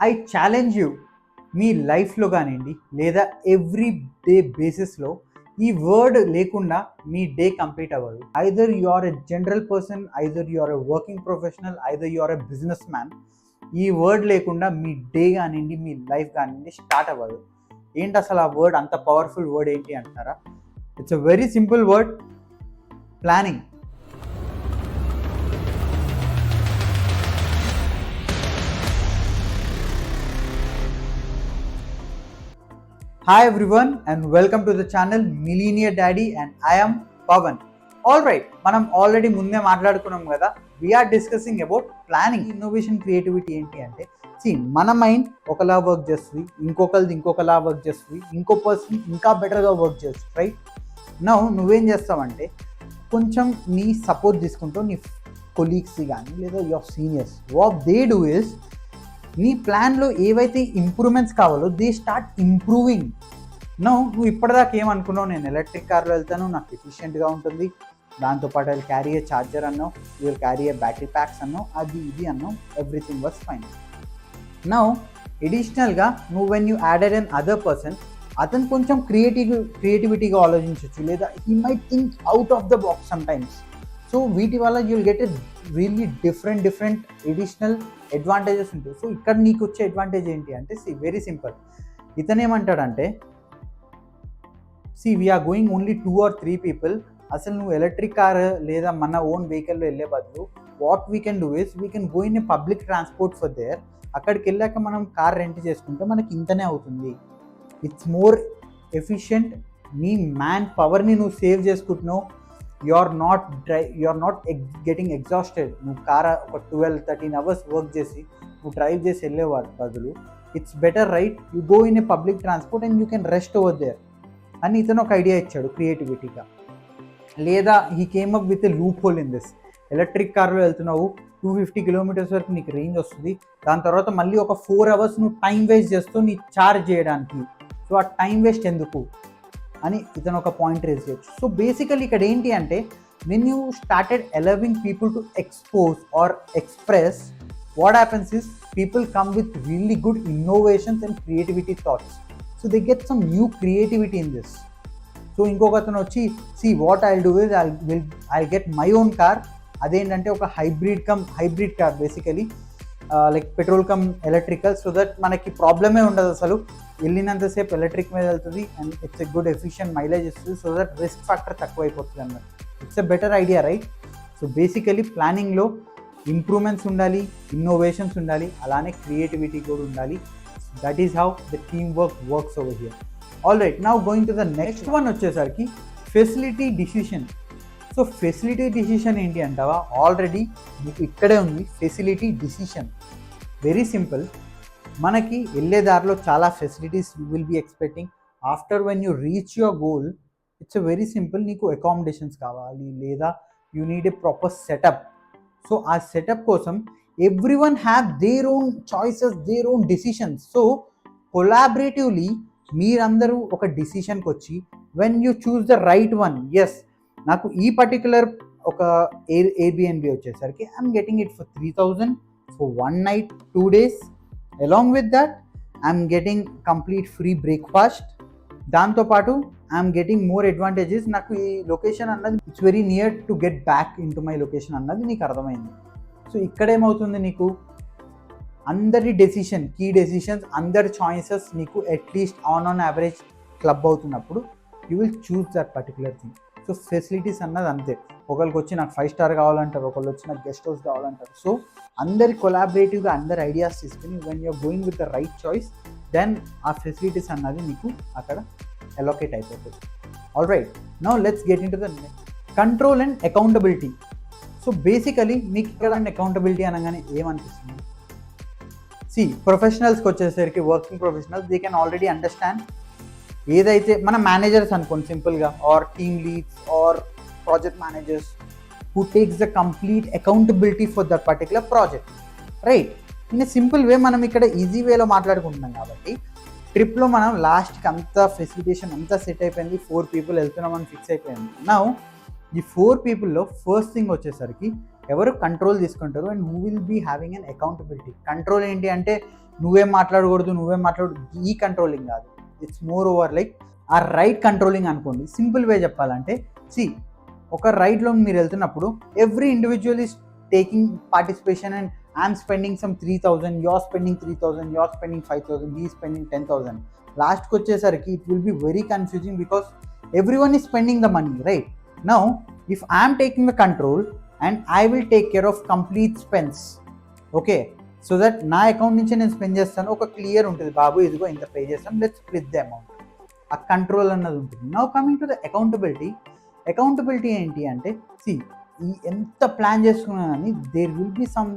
I challenge you, మీ లైఫ్లో కానివ్వండి లేదా ఎవ్రీ డే బేసిస్లో ఈ వర్డ్ లేకుండా మీ డే కంప్లీట్ అవ్వదు. Either you are a general person, either you are a working professional, either you are a businessman, ఈ వర్డ్ లేకుండా మీ డే కానివ్వండి మీ లైఫ్ కానివ్వండి స్టార్ట్ అవ్వదు. ఏంటి అసలు ఆ వర్డ్, అంత పవర్ఫుల్ వర్డ్ ఏంటి అంటారా? It's a very simple word, planning. Hi everyone and welcome to the channel Millionaire Daddy and I am Pavan. Alright, మనం ఆల్రెడీ ముందే మాట్లాడుకున్నాం కదా, we are discussing about planning. Innovation creativity ఏంటి అంటే, మన మైండ్ ఒకలా వర్క్ చేస్తుంది, ఇంకొకలా వర్క్ చేస్తుంది, ఇంకో పర్సన్ ఇంకా బెటర్గా వర్క్ చేస్తుంది, రైట్? నువ్వేం చేస్తావంటే కొంచెం నీ సపోర్ట్ తీసుకుంటూ నీ కొలీగ్స్ కానీ లేదా your seniors, what they do is నీ ప్లాన్లో ఏవైతే ఇంప్రూవ్మెంట్స్ కావాలో దే స్టార్ట్ ఇంప్రూవింగ్. నువ్వు ఇప్పటిదాకా ఏమనుకున్నావు, నేను ఎలక్ట్రిక్ కార్లో వెళ్తాను, నాకు ఎఫిషియెంట్గా ఉంటుంది, దాంతోపాటు అది క్యారీ ఏ ఛార్జర్ అన్నావు, will carry A battery packs అన్నావు, అది ఇది అన్నావు, ఎవ్రీథింగ్ వాజ్ ఫైన్. ఎడిషనల్గా నువ్వు when you added an other person, అతను కొంచెం క్రియేటివిటీగా ఆలోచించవచ్చు, లేదా he might think out of the box some times. So వీటి వల్ల you will get a really different additional advantages ఉంటాయి. సో ఇక్కడ నీకు వచ్చే అడ్వాంటేజ్ ఏంటి అంటే, వెరీ సింపుల్. ఇతను ఏమంటాడంటే, we are going only 2 or 3 people. అసలు నువ్వు ఎలక్ట్రిక్ కార్ లేదా మన ఓన్ వెహికల్లో వెళ్ళే బదులు what we can do is we can go in a public transport for there. అక్కడికి వెళ్ళాక మనం కార్ రెంట్ చేసుకుంటే మనకి ఇంతనే అవుతుంది. It's more efficient. నీ మ్యాన్ పవర్ని నువ్వు సేవ్ చేసుకుంటున్నావు. You are not getting exhausted. నువ్వు కార్ ఒక 12-13 hours వర్క్ చేసి నువ్వు డ్రైవ్ చేసి వెళ్ళేవాడు బదులు it's better, right? You go in a public transport and you can rest over there అని ఇతను ఒక ఐడియా ఇచ్చాడు క్రియేటివిటీగా. లేదా he came up with a loophole in this. Electric కార్లో వెళ్తున్నావు, 250 kilometers వరకు నీకు రేంజ్ వస్తుంది, దాని తర్వాత మళ్ళీ ఒక 4 hours నువ్వు టైం వేస్ట్ చేస్తూ నీ ఛార్జ్ చేయడానికి. సో ఆ టైం వేస్ట్ ఎందుకు అని ఇతను ఒక పాయింట్ రేజ్ చేయొచ్చు. సో బేసికలీ ఇక్కడ ఏంటి అంటే, when you started allowing people to expose or express, what happens is people come with really good innovations and creativity thoughts. So they get some new creativity in this. So ఇంకొక అతను వచ్చి what I do is I get my own car. అదేంటంటే ఒక hybrid car, basically like petrol cum electrical, so that మనకి ప్రాబ్లమే ఉండదు. అసలు వెళ్ళినంతసేపు electric మీద వెళ్తుంది and it's a good efficient mileage ఇస్తుంది, సో దట్ రిస్క్ ఫ్యాక్టర్ తక్కువ అయిపోతుంది అన్నమాట. It's a better idea, right? So basically ప్లానింగ్లో ఇంప్రూవ్మెంట్స్ ఉండాలి, ఇన్నోవేషన్స్ ఉండాలి, అలానే క్రియేటివిటీ కూడా ఉండాలి. That is how the team works over here. All right, now going to the next one వచ్చేసరికి facility decision. So facility decision ఏంటి అంటావా? Already మీకు ఇక్కడే ఉంది ఫెసిలిటీ డిసిషన్. Very simple. మనకి వెళ్ళే దారిలో చాలా facilities you will be expecting. After when you reach your goal, it's a very simple. నీకు అకామిడేషన్స్ కావాలి, లేదా you need a proper setup. So ఆ సెటప్ కోసం everyone have their own choices, their own decisions. So collaboratively మీరందరూ ఒక డిసిషన్కి వచ్చి when you choose the right one, yes నాకు ఈ పర్టికులర్ ఒక ఎయిర్బిఎన్బి వచ్చేసరికి I'm getting it for 3,000 for 1 night 2 days. Along with that I'm getting complete free breakfast. దాంతోపాటు I'm getting more advantages. నాకు ఈ లొకేషన్ అన్నది it's very near to get back in to my location అన్నది నీకు అర్థమైంది. So ఇక్కడేమవుతుంది, నీకు అందరి decision, key decisions, అందరి చాయిసెస్ నీకు అట్లీస్ట్ ఆన్ యావరేజ్ క్లబ్ అవుతున్నప్పుడు you will choose that particular thing. So facilities అన్నది అంతే. ఒకరికి వచ్చి నాకు 5 star కావాలంటారు, ఒకళ్ళు వచ్చి నాకు గెస్ట్ హౌస్ కావాలంటారు. సో అందరి కొలాబరేటివ్గా అందరి ఐడియాస్ తీసుకుని when you're going with the right choice, then ఆ ఫెసిలిటీస్ అన్నది నీకు అక్కడ అలొకేట్ అయిపోతుంది. All right, now let's get into the control and accountability. So basically మీకు ఇక్కడ అకౌంటబిలిటీ అనగానే ఏమనిపిస్తుంది? ప్రొఫెషనల్స్కి వచ్చేసరికి, working professionals, they can already understand. ఏదైతే మన మేనేజర్స్ అనుకోండి సింపుల్గా, or team leads or project managers who takes the complete accountability for that particular project, right? In a simple వే మనం ఇక్కడ ఈజీ వేలో మాట్లాడుకుంటున్నాం కాబట్టి, ట్రిప్లో మనం లాస్ట్కి అంతా ఫెసిలిటేషన్ అంతా సెట్ అయిపోయింది, 4 people వెళ్తున్నామని ఫిక్స్ అయిపోయింది. నౌ ఈ 4 peopleలో ఫస్ట్ థింగ్ వచ్చేసరికి ఎవరు కంట్రోల్ తీసుకుంటారు and who will be having an accountability. Control ఏంటి అంటే, నువ్వేం మాట్లాడకూడదు ఈ కంట్రోలింగ్ కాదు. It's more over like a right controlling అనుకోండి. సింపుల్ వే చెప్పాలంటే ఒక రైడ్లో మీరు వెళ్తున్నప్పుడు every individual is taking participation and I'm spending some 3,000, you're spending 3,000, you're spending 5,000, he spending 10,000. లాస్ట్కి వచ్చేసరికి it will be very confusing because everyone is spending the money, right? Now if I am taking the control and I will take care of complete spends, okay, so that నా account నుంచి నేను spend చేస్తాను, ఒక clear ఉంటుంది, బాబు ఇదిగో ఇంత pay చేస్తాను, let's split the amount. ఆ కంట్రోల్ అన్నది ఉంటుంది. Now coming to the accountability ఏంటి అంటే ఈ ఎంత ప్లాన్ చేసుకున్నా కానీ there will be some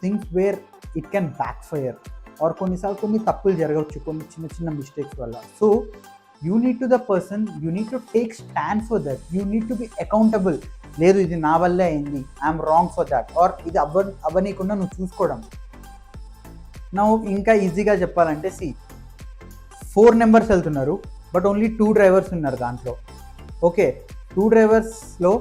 things where it can backfire, or కొన్నిసార్లు కొన్ని తప్పులు జరగవచ్చు, కొన్ని చిన్న చిన్న మిస్టేక్స్ వల్ల. So you need to take stand for that. You need to be accountable. లేదు ఇది నా వల్లే అయింది, I'm wrong for that, or ఇది అవ్వనీయకుండా నువ్వు చూసుకోవడం. నా ఇంకా ఈజీగా చెప్పాలంటే 4 మెంబర్స్ వెళ్తున్నారు, బట్ ఓన్లీ 2 డ్రైవర్స్ ఉన్నారు దాంట్లో. ఓకే, 2 డ్రైవర్స్లో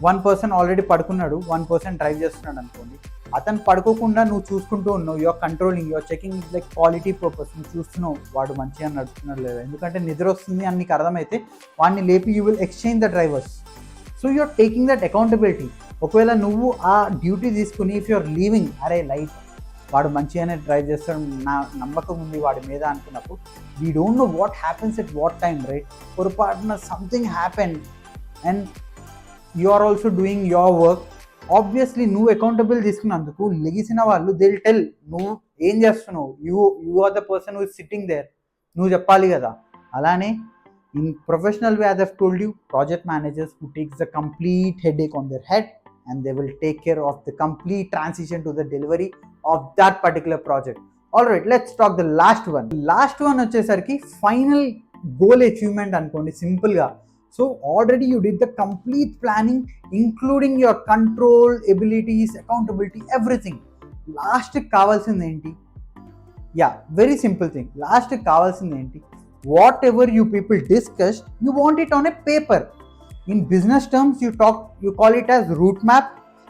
1 పర్సన్ ఆల్రెడీ పడుకున్నాడు, 1 పర్సన్ డ్రైవ్ చేస్తున్నాడు అనుకోండి. అతను పడుకోకుండా నువ్వు చూసుకుంటూ ఉన్నావు, your controlling, your checking like quality purpose. నువ్వు చూస్తున్నావు వాడు మంచిగా నడుస్తున్నాడు లేదా, ఎందుకంటే నిద్ర వస్తుంది అని నీకు అర్థమైతే వాడిని లేపి you will exchange the drivers. So you're taking that accountability. ఒకవేళ నువ్వు ఆ డ్యూటీ తీసుకుని ఇఫ్ యూఆర్ లీవింగ్, అరే లైట్ వాడు మంచిగానే డ్రైవ్ చేస్తాడు, నా నమ్మకం ఉంది వాడి మీద అనుకున్నప్పుడు, we don't know what happens at what time, right? పొరపాటున something happen and you are also doing your work. Obviously నువ్వు అకౌంటబుల్ తీసుకున్నందుకు లెగిసిన వాళ్ళు దే విల్ టెల్ నువ్వు ఏం చేస్తున్నావు, you are the person who is sitting there, నువ్వు చెప్పాలి కదా. అలానే in professional way, as I've told you, project managers who takes the complete headache on their head and they will take care of the complete transition to the delivery of that particular project. All right, let's talk the last one వచ్చేసరికి final goal achievement అనుకోండి సింపుల్గా. So already you did the complete planning, including your control, abilities, accountability, everything. Last కావాల్సింది ఏంటి? Very simple thing. Last కావాల్సింది ఏంటి? Whatever you people discussed, you want it on a paper. In business terms, you call it as route map.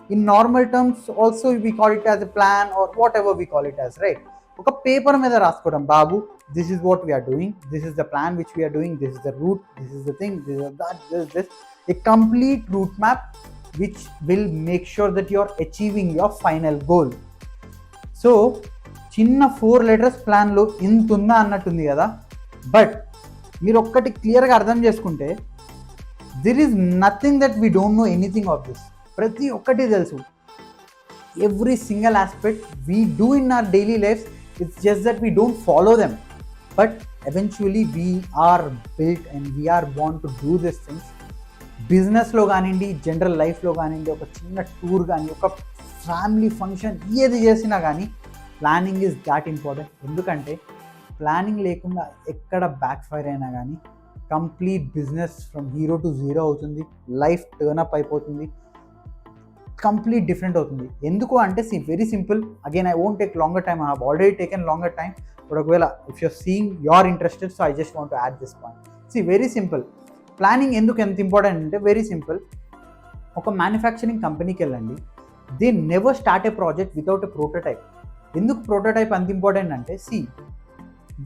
In normal terms also we call it as a plan or whatever we call it as, right? ఒక paper మీద రాసుకోవడం, బాబు this is what we are doing, this is the plan which we are doing, this is the route, this is the thing, this is that, this a complete route map which will make sure that you are achieving your final goal. So చిన్న 4 letters ప్లాన్లో ఇంత ఉందా అన్నట్టుంది కదా, but మీరు ఒక్కటి క్లియర్గా అర్థం చేసుకుంటే దిర్ is nothing that we don't know anything of this. ప్రతి ఒక్కటి తెలుసు, every single aspect we do in our daily life. It's just that we don't follow them, but eventually we are built and we are born to do these things. బిజినెస్లో కానివ్వండి, general లైఫ్లో కానివ్వండి, ఒక చిన్న tour కానీ, ఒక family function, ఏది చేసినా కానీ ప్లానింగ్ ఈజ్ దాట్ ఇంపార్టెంట్. ఎందుకంటే ప్లానింగ్ లేకుండా ఎక్కడ బ్యాక్ ఫైర్ అయినా కానీ కంప్లీట్ బిజినెస్ ఫ్రమ్ 0 to 0 అవుతుంది, లైఫ్ టర్న్ అప్ అయిపోతుంది, కంప్లీట్ డిఫరెంట్ అవుతుంది. ఎందుకు అంటే very simple. Again I won't take longer time, I have already taken longer time, but ఒకవేళ if you're seeing you are interested, so I just want to add this point. Very simple. Planning ఎందుకు ఎంత important అంటే very simple. ఒక manufacturing కంపెనీకి వెళ్ళండి, they never start a project without a prototype. ఎందుకు prototype అంత important అంటే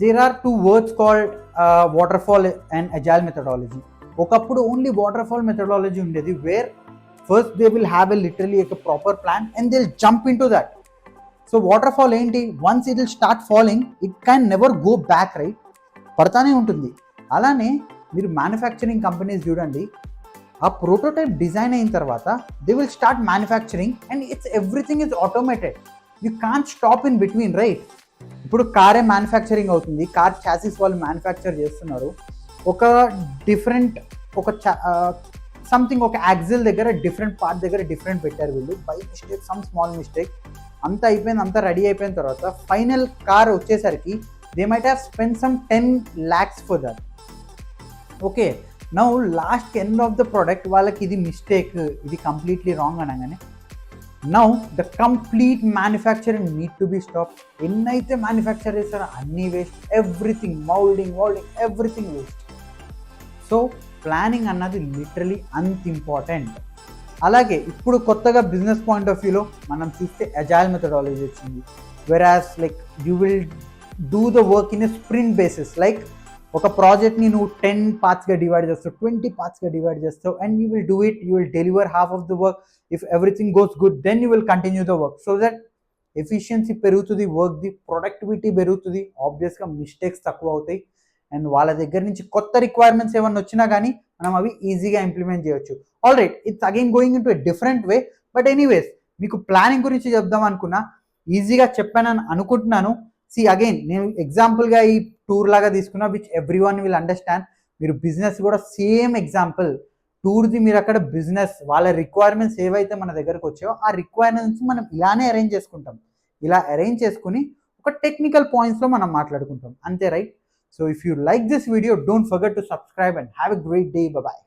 there are 2 words called waterfall and agile methodology. ఒకప్పుడు ఓన్లీ వాటర్ఫాల్ మెథడాలజీ ఉండేది, where first they will have literally a proper plan and they'll jump into that. So waterfall enti, once it will start falling, it can never go back, right? పడతానే ఉంటుంది. అలానే మీరు manufacturing companies చూడండి, ఆ prototype design అయిన తర్వాత they will start manufacturing and everything is automated. You can't stop in between, right? ఇప్పుడు కారే manufacturing అవుతుంది, కార్ చాసిస్ వాళ్ళు మ్యానుఫ్యాక్చర్ చేస్తున్నారు, ఒక డిఫరెంట్ సంథింగ్, ఒక యాక్సిల్ దగ్గర డిఫరెంట్ పార్ట్ దగ్గర డిఫరెంట్ పెట్టారు వీళ్ళు, by mistake, some small mistake, అంతా అయిపోయింది, అంతా రెడీ అయిపోయిన తర్వాత ఫైనల్ కార్ వచ్చేసరికి they might have spend some 10 lakhs for that. Okay, now last end of the product వాళ్ళకి ఇది మిస్టేక్, ఇది కంప్లీట్లీ రాంగ్ అనగానే now the complete manufacturing need to be stop. ఎన్నైతే మ్యానుఫ్యాక్చర్ చేస్తారో అన్నీ waste, everything, moulding everything waste. So planning అన్నది literally అంత important. అలాగే ఇప్పుడు కొత్తగా బిజినెస్ పాయింట్ ఆఫ్ వ్యూలో మనం చూస్తే అజైల్ మెథడాలజీ వచ్చింది. whereas like you will do the work in a sprint basis. Like ఒక ప్రాజెక్ట్ని నువ్వు 10 పార్ట్స్గా డివైడ్ చేస్తావు, 20 పార్ట్స్గా డివైడ్ చేస్తావు, and you will do it, you will deliver half of the work. If everything goes good then you will continue the work. So that efficiency పెరుగుతుంది, వర్క్ది productivity పెరుగుతుంది, ఆబ్వియస్గా మిస్టేక్స్ తక్కువ అవుతాయి, అండ్ వాళ్ళ దగ్గర నుంచి కొత్త రిక్వైర్మెంట్స్ ఏమన్నా వచ్చినా కానీ మనం అవి ఈజీగా ఇంప్లిమెంట్ చేయొచ్చు. All right, it's again going in to a different way, but anyways మీకు ప్లానింగ్ గురించి చెప్దాం అనుకున్నా, ఈజీగా చెప్పానని అనుకుంటున్నాను. అగైన్ నేను ఎగ్జాంపుల్గా ఈ టూర్ లాగా తీసుకున్నా, which every one will understand. మీరు బిజినెస్ కూడా సేమ్ ఎగ్జాంపుల్, టూర్ది మీరు అక్కడ బిజినెస్ వాళ్ళ రిక్వైర్మెంట్స్ ఏవైతే మన దగ్గరకు వచ్చాయో ఆ రిక్వైర్మెంట్స్ మనం ఇలానే అరేంజ్ చేసుకుంటాం. ఇలా అరేంజ్ చేసుకుని ఒక టెక్నికల్ పాయింట్స్లో మనం మాట్లాడుకుంటాం, అంతే, right? So if you like this video, don't forget to subscribe and have a great day. Bye.